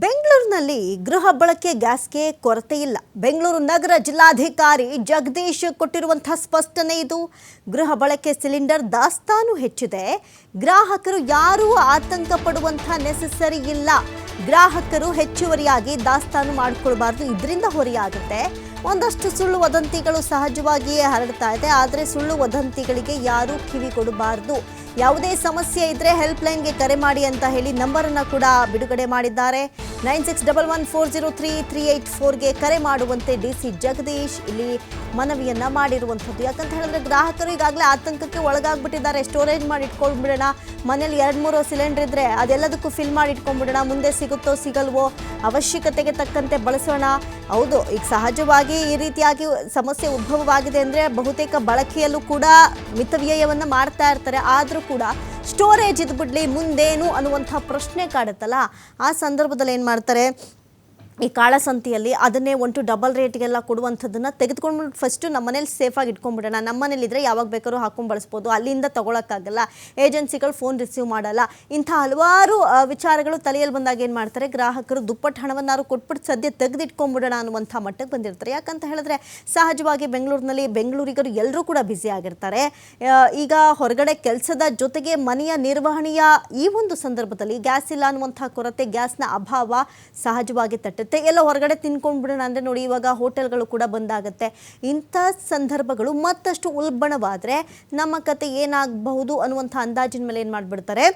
ಬೆಂಗಳೂರಿನಲ್ಲಿ ಗೃಹ ಬಳಕೆ ಗ್ಯಾಸ್ಗೆ ಕೊರತೆ ಇಲ್ಲ. ಬೆಂಗಳೂರು ನಗರ ಜಿಲ್ಲಾಧಿಕಾರಿ ಜಗದೀಶ್ ಕೊಟ್ಟಿರುವಂತಹ ಸ್ಪಷ್ಟನೆ ಇದು. ಗೃಹ ಬಳಕೆ ಸಿಲಿಂಡರ್ ದಾಸ್ತಾನು ಹೆಚ್ಚಿದೆ. ಗ್ರಾಹಕರು ಯಾರೂ ಆತಂಕ ಪಡುವಂತಹ ನೆಸೆಸರಿ ಇಲ್ಲ. ಗ್ರಾಹಕರು ಹೆಚ್ಚುವರಿಯಾಗಿ ದಾಸ್ತಾನು ಮಾಡಿಕೊಳ್ಳಬಾರದು, ಇದರಿಂದ ಹೊರೆಯಾಗುತ್ತೆ. ಒಂದಷ್ಟು ಸುಳ್ಳು ವದಂತಿಗಳು ಸಹಜವಾಗಿಯೇ ಹರಡ್ತಾ ಇದೆ. ಆದರೆ ಸುಳ್ಳು ವದಂತಿಗಳಿಗೆ ಯಾರೂ ಕಿವಿ ಕೊಡಬಾರದು. ಯಾವುದೇ ಸಮಸ್ಯೆ ಇದ್ರೆ ಹೆಲ್ಪ್ ಲೈನ್ಗೆ ಕರೆ ಮಾಡಿ ಅಂತ ಹೇಳಿ ನಂಬರನ್ನು ಕೂಡ ಬಿಡುಗಡೆ ಮಾಡಿದ್ದಾರೆ. 9611403384ಗೆ ಕರೆ ಮಾಡುವಂತೆ ಡಿಸಿ ಜಗದೀಶ್ ಇಲ್ಲಿ ಮನವಿಯನ್ನ ಮಾಡಿರುವಂಥದ್ದು. ಯಾಕಂತ ಹೇಳಿದ್ರೆ ಗ್ರಾಹಕರು ಈಗಾಗಲೇ ಆತಂಕಕ್ಕೆ ಒಳಗಾಗ್ಬಿಟ್ಟಿದ್ದಾರೆ. ಸ್ಟೋರೇಜ್ ಮಾಡಿ ಇಟ್ಕೊಂಡ್ಬಿಡೋಣ, ಮನೇಲಿ 2-3 ಸಿಲಿಂಡರ್ ಇದ್ರೆ ಅದೆಲ್ಲದಕ್ಕೂ ಫಿಲ್ ಮಾಡಿ ಇಟ್ಕೊಂಡ್ಬಿಡೋಣ, ಮುಂದೆ ಸಿಗುತ್ತೋ ಸಿಗಲ್ವೋ ಅವಶ್ಯಕತೆಗೆ ತಕ್ಕಂತೆ ಬಳಸೋಣ. ಹೌದು, ಈಗ ಸಹಜವಾಗಿ ಈ ರೀತಿಯಾಗಿ ಸಮಸ್ಯೆ ಉದ್ಭವವಾಗಿದೆ ಅಂದರೆ ಬಹುತೇಕ ಬಳಕೆಯಲ್ಲೂ ಕೂಡ ಮಿತವ್ಯಯವನ್ನು ಮಾಡ್ತಾ ಇರ್ತಾರೆ. ಆದರೂ ಕೂಡ ಸ್ಟೋರೇಜ್ ಇದ್ಬಿಡ್ಲಿ ಮುಂದೇನು ಅನ್ನುವಂಥ ಪ್ರಶ್ನೆ ಕಾಡುತ್ತಲ್ಲ, ಆ ಸಂದರ್ಭದಲ್ಲಿ ಏನು ಮಾಡ್ತಾರೆ, ಈ ಕಾಳಸಂತೆಯಲ್ಲಿ ಅದನ್ನೇ 1 to ಡಬಲ್ ರೇಟ್ಗೆಲ್ಲ ಕೊಡುವಂಥದ್ದನ್ನು ತೆಗೆದುಕೊಂಡು ಫಸ್ಟು ನಮ್ಮ ಮನೇಲಿ ಸೇಫಾಗಿ ಇಟ್ಕೊಂಡ್ಬಿಡೋಣ. ನಮ್ಮ ಮನೇಲಿದ್ದರೆ ಯಾವಾಗ ಬೇಕಾದ್ರೂ ಹಾಕೊಂಡು ಬಳಸ್ಬೋದು, ಅಲ್ಲಿಂದ ತೊಗೊಳಕ್ಕಾಗಲ್ಲ, ಏಜೆನ್ಸಿಗಳು ಫೋನ್ ರಿಸೀವ್ ಮಾಡಲ್ಲ. ಇಂಥ ಹಲವಾರು ವಿಚಾರಗಳು ತಲೆಯಲ್ಲಿ ಬಂದಾಗ ಏನು ಮಾಡ್ತಾರೆ, ಗ್ರಾಹಕರು ದುಪ್ಪಟ್ಟು ಹಣವನ್ನಾರು ಕೊಟ್ಬಿಟ್ಟು ಸದ್ಯ ತೆಗೆದಿಟ್ಕೊಂಡ್ಬಿಡೋಣ ಅನ್ನುವಂಥ ಮಟ್ಟಕ್ಕೆ ಬಂದಿರ್ತಾರೆ. ಯಾಕಂತ ಹೇಳಿದ್ರೆ ಸಹಜವಾಗಿ ಬೆಂಗಳೂರಿನಲ್ಲಿ ಬೆಂಗಳೂರಿಗರು ಎಲ್ಲರೂ ಕೂಡ ಬ್ಯುಸಿ ಆಗಿರ್ತಾರೆ. ಈಗ ಹೊರಗಡೆ ಕೆಲಸದ ಜೊತೆಗೆ ಮನೆಯ ನಿರ್ವಹಣೆಯ ಈ ಒಂದು ಸಂದರ್ಭದಲ್ಲಿ ಗ್ಯಾಸ್ ಇಲ್ಲ ಅನ್ನುವಂಥ ಕೊರತೆ, ಗ್ಯಾಸ್ನ ಅಭಾವ ಸಹಜವಾಗಿ ತಟ್ಟುತ್ತೆ. ಎಲ್ಲ ಹೊರಗಡೆ ತಿನ್ಕೊಂಡ್ಬಿಡೋಣ ಅಂದರೆ ನೋಡಿ, ಇವಾಗ ಹೋಟೆಲ್ಗಳು ಕೂಡ ಬಂದಾಗುತ್ತೆ. ಇಂಥ ಸಂದರ್ಭಗಳು ಮತ್ತಷ್ಟು ಉಲ್ಬಣವಾದರೆ ನಮ್ಮ ಕತೆ ಏನಾಗಬಹುದು ಅನ್ನುವಂಥ ಅಂದಾಜಿನ ಮೇಲೆ ಏನು ಮಾಡಿಬಿಡ್ತಾರೆ,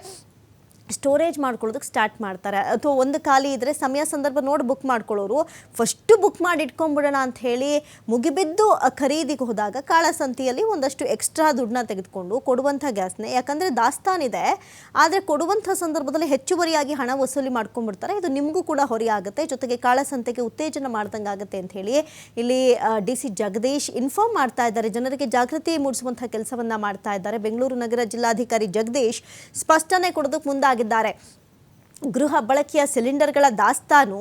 ಸ್ಟೋರೇಜ್ ಮಾಡ್ಕೊಳ್ಳೋದಕ್ಕೆ ಸ್ಟಾರ್ಟ್ ಮಾಡ್ತಾರೆ. ಅಥವಾ ಒಂದು ಖಾಲಿ ಇದ್ದರೆ ಸಮಯ ಸಂದರ್ಭ ನೋಡಿ ಬುಕ್ ಮಾಡ್ಕೊಳ್ಳೋರು ಫಸ್ಟು ಬುಕ್ ಮಾಡಿ ಇಟ್ಕೊಂಡ್ಬಿಡೋಣ ಅಂತ ಹೇಳಿ ಮುಗಿಬಿದ್ದು ಖರೀದಿಗೆ ಹೋದಾಗ ಕಾಳಸಂತೆಯಲ್ಲಿ ಒಂದಷ್ಟು ಎಕ್ಸ್ಟ್ರಾ ದುಡ್ಡನ್ನ ತೆಗೆದುಕೊಂಡು ಕೊಡುವಂಥ ಗ್ಯಾಸ್ನೇ, ಯಾಕಂದರೆ ದಾಸ್ತಾನಿದೆ ಆದರೆ ಕೊಡುವಂಥ ಸಂದರ್ಭದಲ್ಲಿ ಹೆಚ್ಚುವರಿಯಾಗಿ ಹಣ ವಸೂಲಿ ಮಾಡ್ಕೊಂಡ್ಬಿಡ್ತಾರೆ. ಇದು ನಿಮಗೂ ಕೂಡ ಹೊರೆಯಾಗುತ್ತೆ, ಜೊತೆಗೆ ಕಾಳಸಂತೆಗೆ ಉತ್ತೇಜನ ಮಾಡ್ದಂಗೆ ಆಗುತ್ತೆ ಅಂತ ಹೇಳಿ ಇಲ್ಲಿ ಡಿಸಿ ಜಗದೀಶ್ ಇನ್ಫಾರ್ಮ್ ಮಾಡ್ತಾ ಇದ್ದಾರೆ. ಜನರಿಗೆ ಜಾಗೃತಿ ಮೂಡಿಸುವಂಥ ಕೆಲಸವನ್ನು ಮಾಡ್ತಾ ಇದ್ದಾರೆ. ಬೆಂಗಳೂರು ನಗರ ಜಿಲ್ಲಾಧಿಕಾರಿ ಜಗದೀಶ್ ಸ್ಪಷ್ಟನೆ ಕೊಡೋದಕ್ಕೆ ಮುಂದಾಗಿದ್ದಾರೆ. ಗೃಹ ಬಳಕೆಯ ಸಿಲಿಂಡರ್ಗಳ ದಾಸ್ತಾನು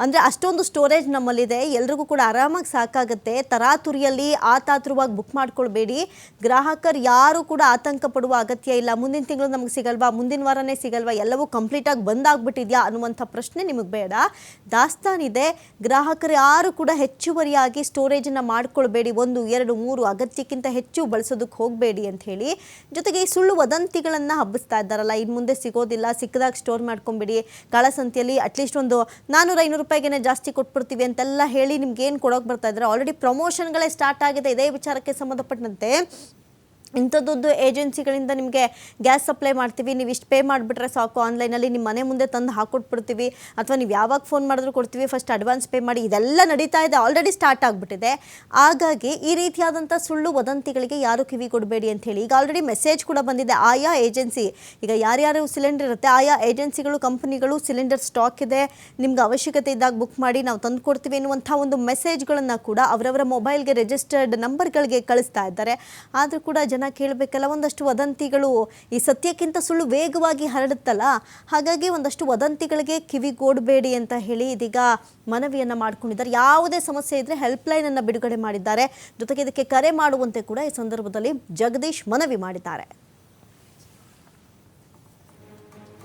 ಅಂದರೆ ಅಷ್ಟೊಂದು ಸ್ಟೋರೇಜ್ ನಮ್ಮಲ್ಲಿದೆ, ಎಲ್ರಿಗೂ ಕೂಡ ಆರಾಮಾಗಿ ಸಾಕಾಗುತ್ತೆ. ತರಾತುರಿಯಲ್ಲಿ ಆತಾತುರವಾಗಿ ಬುಕ್ ಮಾಡ್ಕೊಳ್ಬೇಡಿ. ಗ್ರಾಹಕರು ಯಾರೂ ಕೂಡ ಆತಂಕ ಪಡುವ ಅಗತ್ಯ ಇಲ್ಲ. ಮುಂದಿನ ತಿಂಗಳು ನಮಗೆ ಸಿಗಲ್ವಾ, ಮುಂದಿನ ವಾರನೇ ಸಿಗಲ್ವಾ, ಎಲ್ಲವೂ ಕಂಪ್ಲೀಟಾಗಿ ಬಂದಾಗ್ಬಿಟ್ಟಿದೆಯಾ ಅನ್ನುವಂಥ ಪ್ರಶ್ನೆ ನಿಮಗೆ ಬೇಡ. ದಾಸ್ತಾನಿದೆ, ಗ್ರಾಹಕರು ಯಾರು ಕೂಡ ಹೆಚ್ಚುವರಿಯಾಗಿ ಸ್ಟೋರೇಜನ್ನು ಮಾಡ್ಕೊಳ್ಬೇಡಿ. 1, 2, 3 ಅಗತ್ಯಕ್ಕಿಂತ ಹೆಚ್ಚು ಬಳಸೋದಕ್ಕೆ ಹೋಗಬೇಡಿ ಅಂತ ಹೇಳಿ, ಜೊತೆಗೆ ಈ ಸುಳ್ಳು ವದಂತಿಗಳನ್ನು ಹಬ್ಬಿಸ್ತಾ ಇದ್ದಾರಲ್ಲ, ಇನ್ನು ಮುಂದೆ ಸಿಗೋದಿಲ್ಲ, ಸಿಕ್ಕದಾಗ ಸ್ಟೋರ್ ಮಾಡ್ಕೊಂಡು ಕಾಳಸಂತೆಯಲ್ಲಿ ಅಟ್ಲೀಸ್ಟ್ ಒಂದು 400-500 ರೂಪಾಯಿಗೆ ಜಾಸ್ತಿ ಕೊಟ್ಬಿಡ್ತೀವಿ ಅಂತೆಲ್ಲ ಹೇಳಿ ನಿಮ್ಗೆ ಏನು ಕೊಡೋಕೆ ಬರ್ತಾ ಇದ್ದಾರೆ. ಆಲ್ರೆಡಿ ಪ್ರಮೋಷನ್ಗಳೇ ಸ್ಟಾರ್ಟ್ ಆಗಿದೆ ಇದೇ ವಿಚಾರಕ್ಕೆ ಸಂಬಂಧಪಟ್ಟಂತೆ. ಇಂಥದ್ದೊಂದು ಏಜೆನ್ಸಿಗಳಿಂದ ನಿಮಗೆ ಗ್ಯಾಸ್ ಸಪ್ಲೈ ಮಾಡ್ತೀವಿ, ನೀವು ಇಷ್ಟು ಪೇ ಮಾಡಿಬಿಟ್ರೆ ಸಾಕು, ಆನ್ಲೈನಲ್ಲಿ ನಿಮ್ಮ ಮನೆ ಮುಂದೆ ತಂದು ಹಾಕೊಟ್ಬಿಡ್ತೀವಿ, ಅಥವಾ ನೀವು ಯಾವಾಗ ಫೋನ್ ಮಾಡಿದ್ರು ಕೊಡ್ತೀವಿ, ಫಸ್ಟ್ ಅಡ್ವಾನ್ಸ್ ಪೇ ಮಾಡಿ, ಇದೆಲ್ಲ ನಡೀತಾ ಇದೆ, ಆಲ್ರೆಡಿ ಸ್ಟಾರ್ಟ್ ಆಗಿಬಿಟ್ಟಿದೆ. ಹಾಗಾಗಿ ಈ ರೀತಿಯಾದಂಥ ಸುಳ್ಳು ವದಂತಿಗಳಿಗೆ ಯಾರು ಕಿವಿ ಕೊಡಬೇಡಿ ಅಂತ ಹೇಳಿ ಈಗ ಆಲ್ರೆಡಿ ಮೆಸೇಜ್ ಕೂಡ ಬಂದಿದೆ. ಆಯಾ ಏಜೆನ್ಸಿ, ಈಗ ಯಾರ್ಯಾರು ಸಿಲಿಂಡರ್ ಇರುತ್ತೆ ಆಯಾ ಏಜೆನ್ಸಿಗಳು, ಕಂಪನಿಗಳು ಸಿಲಿಂಡರ್ ಸ್ಟಾಕ್ ಇದೆ, ನಿಮ್ಗೆ ಅವಶ್ಯಕತೆ ಇದ್ದಾಗ ಬುಕ್ ಮಾಡಿ ನಾವು ತಂದು ಕೊಡ್ತೀವಿ ಎನ್ನುವಂಥ ಒಂದು ಮೆಸೇಜ್ಗಳನ್ನು ಕೂಡ ಅವರವರ ಮೊಬೈಲ್ಗೆ ರಿಜಿಸ್ಟರ್ಡ್ ನಂಬರ್ಗಳಿಗೆ ಕಳಿಸ್ತಾ ಇದ್ದಾರೆ. ಆದರೂ ಕೂಡ ಜನ ಕೇಳಬೇಕಲ್ಲ, ಒಂದಷ್ಟು ವದಂತಿಗಳು ಈ ಸತ್ಯಕ್ಕಿಂತ ಸುಳ್ಳು ವೇಗವಾಗಿ ಹರಡುತ್ತಲ್ಲ, ಹಾಗಾಗಿ ಒಂದಷ್ಟು ವದಂತಿಗಳಿಗೆ ಕಿವಿಗೋಡಬೇಡಿ ಅಂತ ಹೇಳಿ ಇದೀಗ ಮನವಿಯನ್ನು ಮಾಡ್ಕೊಂಡಿದ್ದಾರೆ. ಯಾವುದೇ ಸಮಸ್ಯೆ ಇದ್ದರೆ ಹೆಲ್ಪ್ಲೈನನ್ನು ಬಿಡುಗಡೆ ಮಾಡಿದ್ದಾರೆ. ಜೊತೆಗೆ ಇದಕ್ಕೆ ಕರೆ ಮಾಡುವಂತೆ ಕೂಡ ಈ ಸಂದರ್ಭದಲ್ಲಿ ಜಗದೀಶ್ ಮನವಿ ಮಾಡಿದ್ದಾರೆ.